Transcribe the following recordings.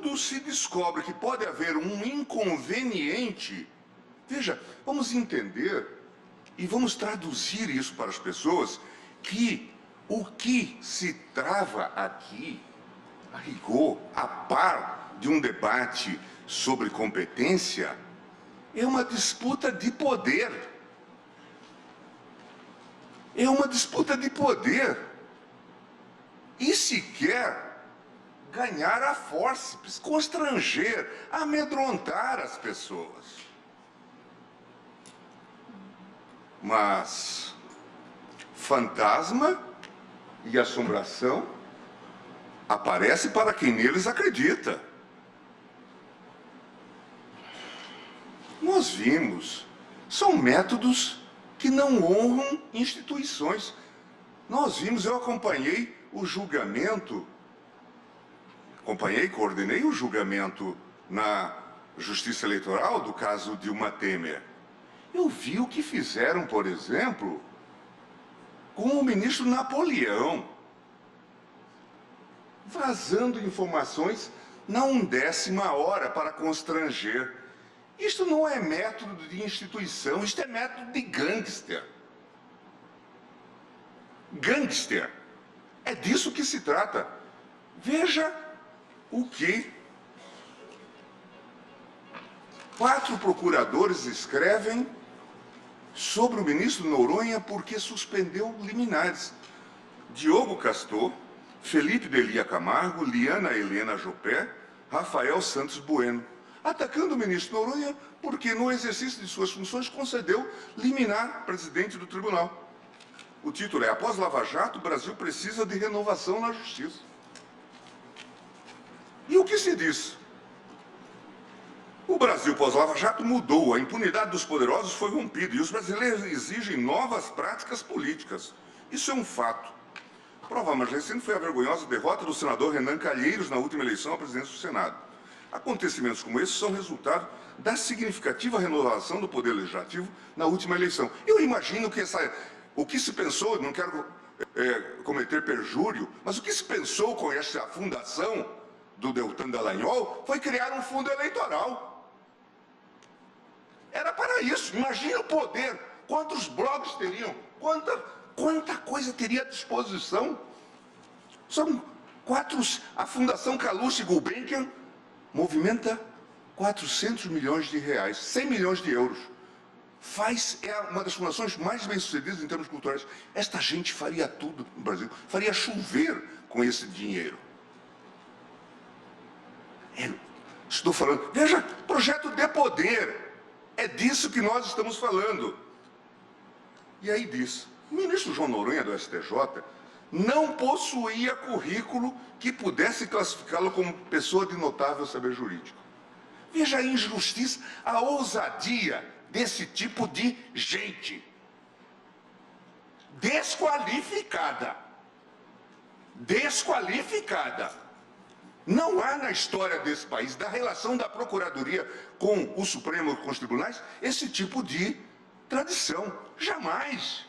quando se descobre que pode haver um inconveniente, veja, vamos entender e vamos traduzir isso para as pessoas, que o que se trava aqui, a rigor, a par de um debate sobre competência, é uma disputa de poder. É uma disputa de poder. E se quer ganhar a fórceps, constranger, amedrontar as pessoas. Mas fantasma e assombração aparece para quem neles acredita. Nós vimos, são métodos que não honram instituições. Nós vimos, eu acompanhei o julgamento, coordenei o julgamento na Justiça Eleitoral do caso Dilma Temer. Eu vi o que fizeram, por exemplo, com o ministro Napoleão, vazando informações na 1ª hora para constranger. Isto não é método de instituição, isto é método de gangster. Gangster. É disso que se trata. Veja o que 4 procuradores escrevem sobre o ministro Noronha porque suspendeu liminares. Diogo Castor, Felipe Delia Camargo, Liana Helena Jopé, Rafael Santos Bueno, atacando o ministro Noronha porque, no exercício de suas funções, concedeu liminar presidente do tribunal. O título é: Após Lava Jato, o Brasil precisa de renovação na justiça. E o que se diz? O Brasil pós-Lava Jato mudou, a impunidade dos poderosos foi rompida e os brasileiros exigem novas práticas políticas. Isso é um fato. Prova mais recente foi a vergonhosa derrota do senador Renan Calheiros na última eleição à presidência do Senado. Acontecimentos como esses são resultado da significativa renovação do Poder Legislativo na última eleição. Eu imagino que o que se pensou, não quero cometer perjúrio, mas o que se pensou com essa fundação do Deltan Dallagnol foi criar um fundo eleitoral. Era para isso. Imagina o poder, quantos blogs teriam, quanta coisa teria à disposição. São 4, a Fundação Calouste Gulbenkian movimenta 400 milhões de reais, 100 milhões de euros. É uma das fundações mais bem-sucedidas em termos culturais. Esta gente faria tudo no Brasil, faria chover com esse dinheiro. Estou falando, veja, projeto de poder. É disso que nós estamos falando. E aí diz, o ministro João Noronha do STJ não possuía currículo que pudesse classificá-lo como pessoa de notável saber jurídico. Veja a injustiça, a ousadia desse tipo de gente. Desqualificada. Desqualificada. Não há na história desse país, da relação da Procuradoria com o Supremo e com os tribunais, esse tipo de tradição. Jamais.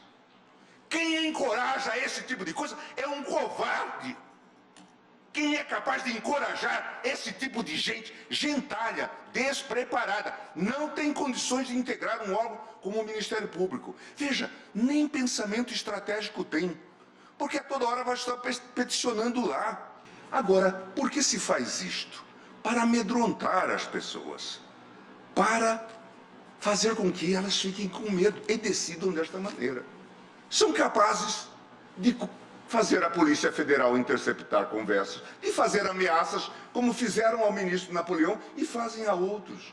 Quem encoraja esse tipo de coisa é um covarde. Quem é capaz de encorajar esse tipo de gente, gentalha, despreparada, não tem condições de integrar um órgão como o Ministério Público. Veja, nem pensamento estratégico tem, porque a toda hora vai estar peticionando lá. Agora, por que se faz isto? Para amedrontar as pessoas, para fazer com que elas fiquem com medo e decidam desta maneira. São capazes de fazer a Polícia Federal interceptar conversas, de fazer ameaças, como fizeram ao ministro Napoleão e fazem a outros.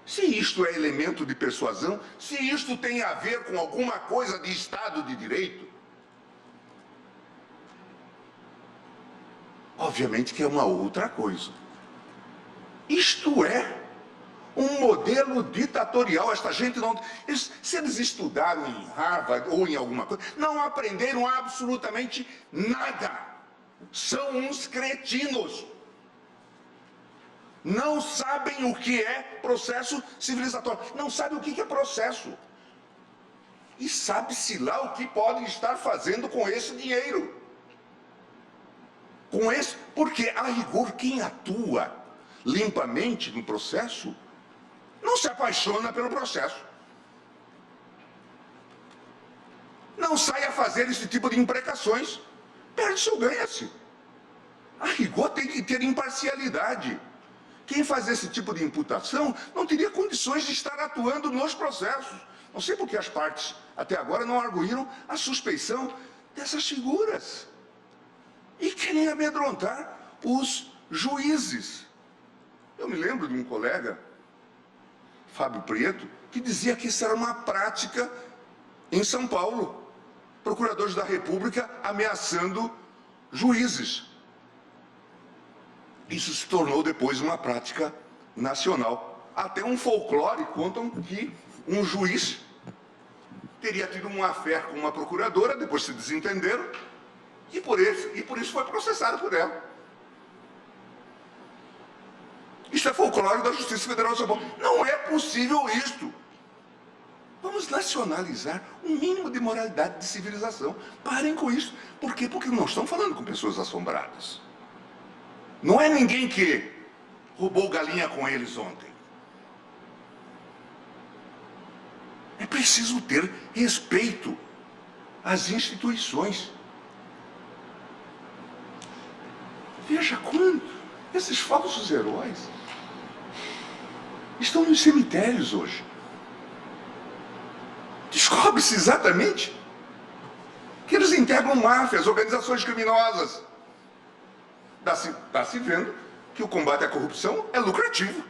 Se isto é elemento de persuasão, se isto tem a ver com alguma coisa de Estado de Direito, obviamente que é uma outra coisa. Isto é um modelo ditatorial. Esta gente não... se eles estudaram em Harvard ou em alguma coisa, não aprenderam absolutamente nada. São uns cretinos. Não sabem o que é processo civilizatório. Não sabem o que é processo. E sabe-se lá o que podem estar fazendo com esse dinheiro. Porque, a rigor, quem atua limpamente no processo não se apaixona pelo processo. Não sai a fazer esse tipo de imprecações. Perde-se ou ganha-se. A rigor tem que ter imparcialidade. Quem faz esse tipo de imputação não teria condições de estar atuando nos processos. Não sei por que as partes, até agora, não arguíram a suspeição dessas figuras. E querem amedrontar os juízes. Eu me lembro de um colega, Fábio Prieto, que dizia que isso era uma prática em São Paulo. Procuradores da República ameaçando juízes. Isso se tornou depois uma prática nacional. Até um folclore contam que um juiz teria tido uma fé com uma procuradora, depois se desentenderam, e por isso foi processado por ela. Isso é folclore da Justiça Federal de São Paulo. Não é possível isto. Vamos nacionalizar um mínimo de moralidade, de civilização. Parem com isso. Por quê? Porque não estão falando com pessoas assombradas. Não é ninguém que roubou galinha com eles ontem. É preciso ter respeito às instituições. Veja quando esses falsos heróis estão nos cemitérios hoje. Descobre-se exatamente que eles integram máfias, organizações criminosas. Está se vendo que o combate à corrupção é lucrativo.